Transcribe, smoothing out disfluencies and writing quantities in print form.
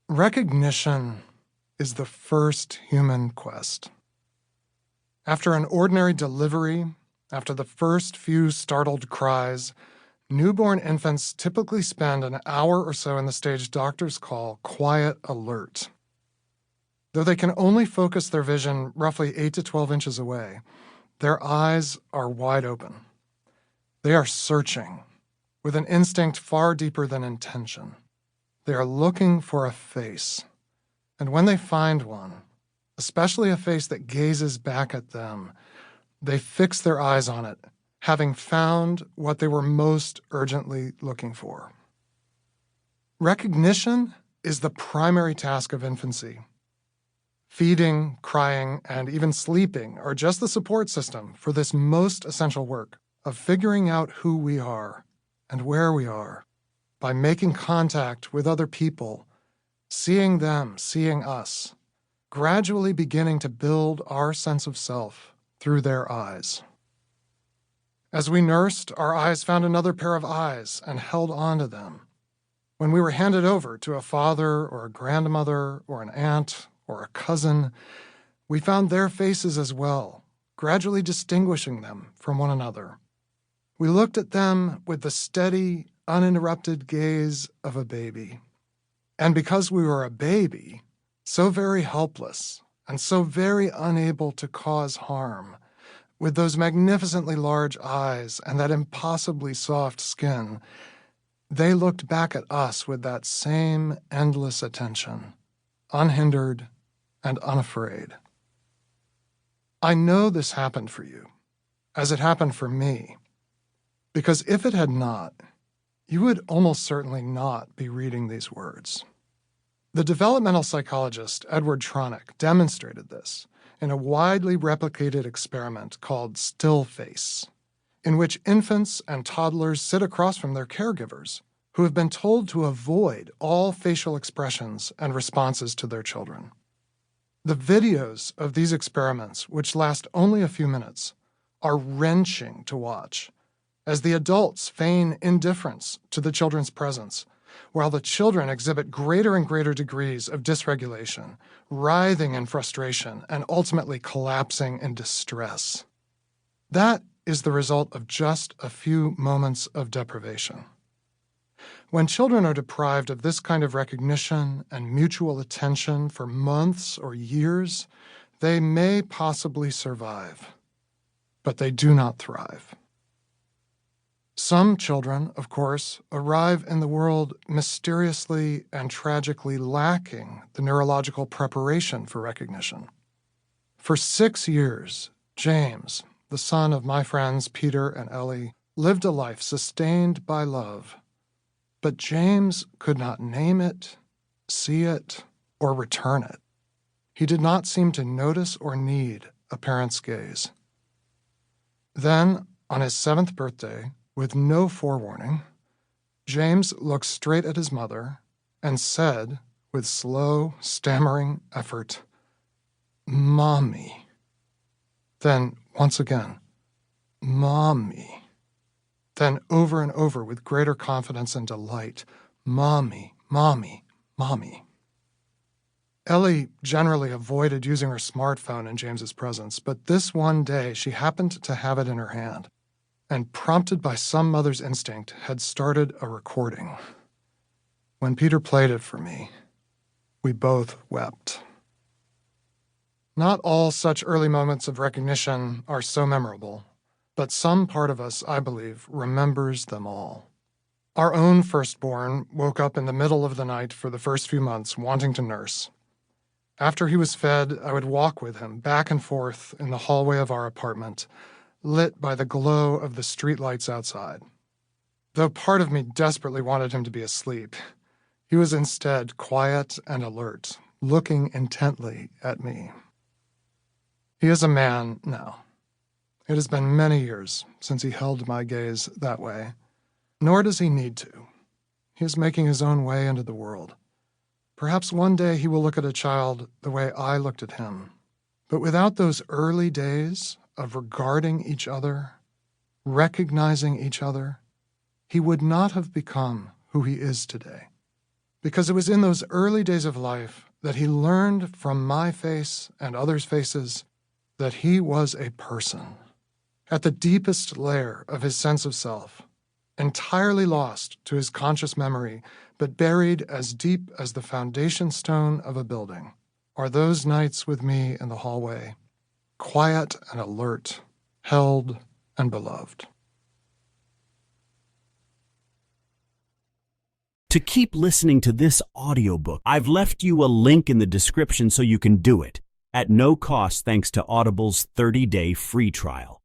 Recognition is the first human quest. After an ordinary delivery, after the first few startled cries, newborn infants typically spend an hour or so in the stage doctors call quiet alert. Though they can only focus their vision roughly 8 to 12 inches away, their eyes are wide open. They are searching, with an instinct far deeper than intention. They are looking for a face, and when they find one, especially a face that gazes back at them, they fix their eyes on it, having found what they were most urgently looking for. Recognition is the primary task of infancy. Feeding, crying, and even sleeping are just the support system for this most essential work of figuring out who we are and where we are by making contact with other people, seeing them, seeing us, gradually beginning to build our sense of self through their eyes. As we nursed, our eyes found another pair of eyes and held on to them. When we were handed over to a father or a grandmother or an aunt or a cousin, we found their faces as well, gradually distinguishing them from one another. We looked at them with the steady, uninterrupted gaze of a baby. And because we were a baby, so very helpless and so very unable to cause harm, with those magnificently large eyes and that impossibly soft skin, they looked back at us with that same endless attention, unhindered and unafraid. I know this happened for you, as it happened for me, because if it had not, you would almost certainly not be reading these words. The developmental psychologist Edward Tronick demonstrated this in a widely replicated experiment called Still Face, in which infants and toddlers sit across from their caregivers, who have been told to avoid all facial expressions and responses to their children. The videos of these experiments, which last only a few minutes, are wrenching to watch, as the adults feign indifference to the children's presence, while the children exhibit greater and greater degrees of dysregulation, writhing in frustration, and ultimately collapsing in distress. That is the result of just a few moments of deprivation. When children are deprived of this kind of recognition and mutual attention for months or years, they may possibly survive, but they do not thrive. Some children, of course, arrive in the world mysteriously and tragically lacking the neurological preparation for recognition. For 6 years, James, the son of my friends Peter and Ellie, lived a life sustained by love. But James could not name it, see it, or return it. He did not seem to notice or need a parent's gaze. Then, on his 7th birthday, with no forewarning, James looked straight at his mother and said, with slow, stammering effort, "Mommy." Then, once again, "Mommy." Then, over and over with greater confidence and delight, "Mommy, Mommy, Mommy." Ellie generally avoided using her smartphone in James's presence, but this one day she happened to have it in her hand, and prompted by some mother's instinct, had started a recording. When Peter played it for me, we both wept. Not all such early moments of recognition are so memorable, but some part of us, I believe, remembers them all. Our own firstborn woke up in the middle of the night for the first few months wanting to nurse. After he was fed, I would walk with him back and forth in the hallway of our apartment, lit by the glow of the streetlights outside. Though part of me desperately wanted him to be asleep, he was instead quiet and alert, looking intently at me. He is a man now. It has been many years since he held my gaze that way, nor does he need to. He is making his own way into the world. Perhaps one day he will look at a child the way I looked at him. But without those early days of regarding each other, recognizing each other, he would not have become who he is today. because it was in those early days of life that he learned from my face and others' faces that he was a person. At the deepest layer of his sense of self, entirely lost to his conscious memory, but buried as deep as the foundation stone of a building, are those nights with me in the hallway, quiet and alert, held and beloved. To keep listening to this audiobook, I've left you a link in the description so you can do it, at no cost thanks to Audible's 30-day free trial.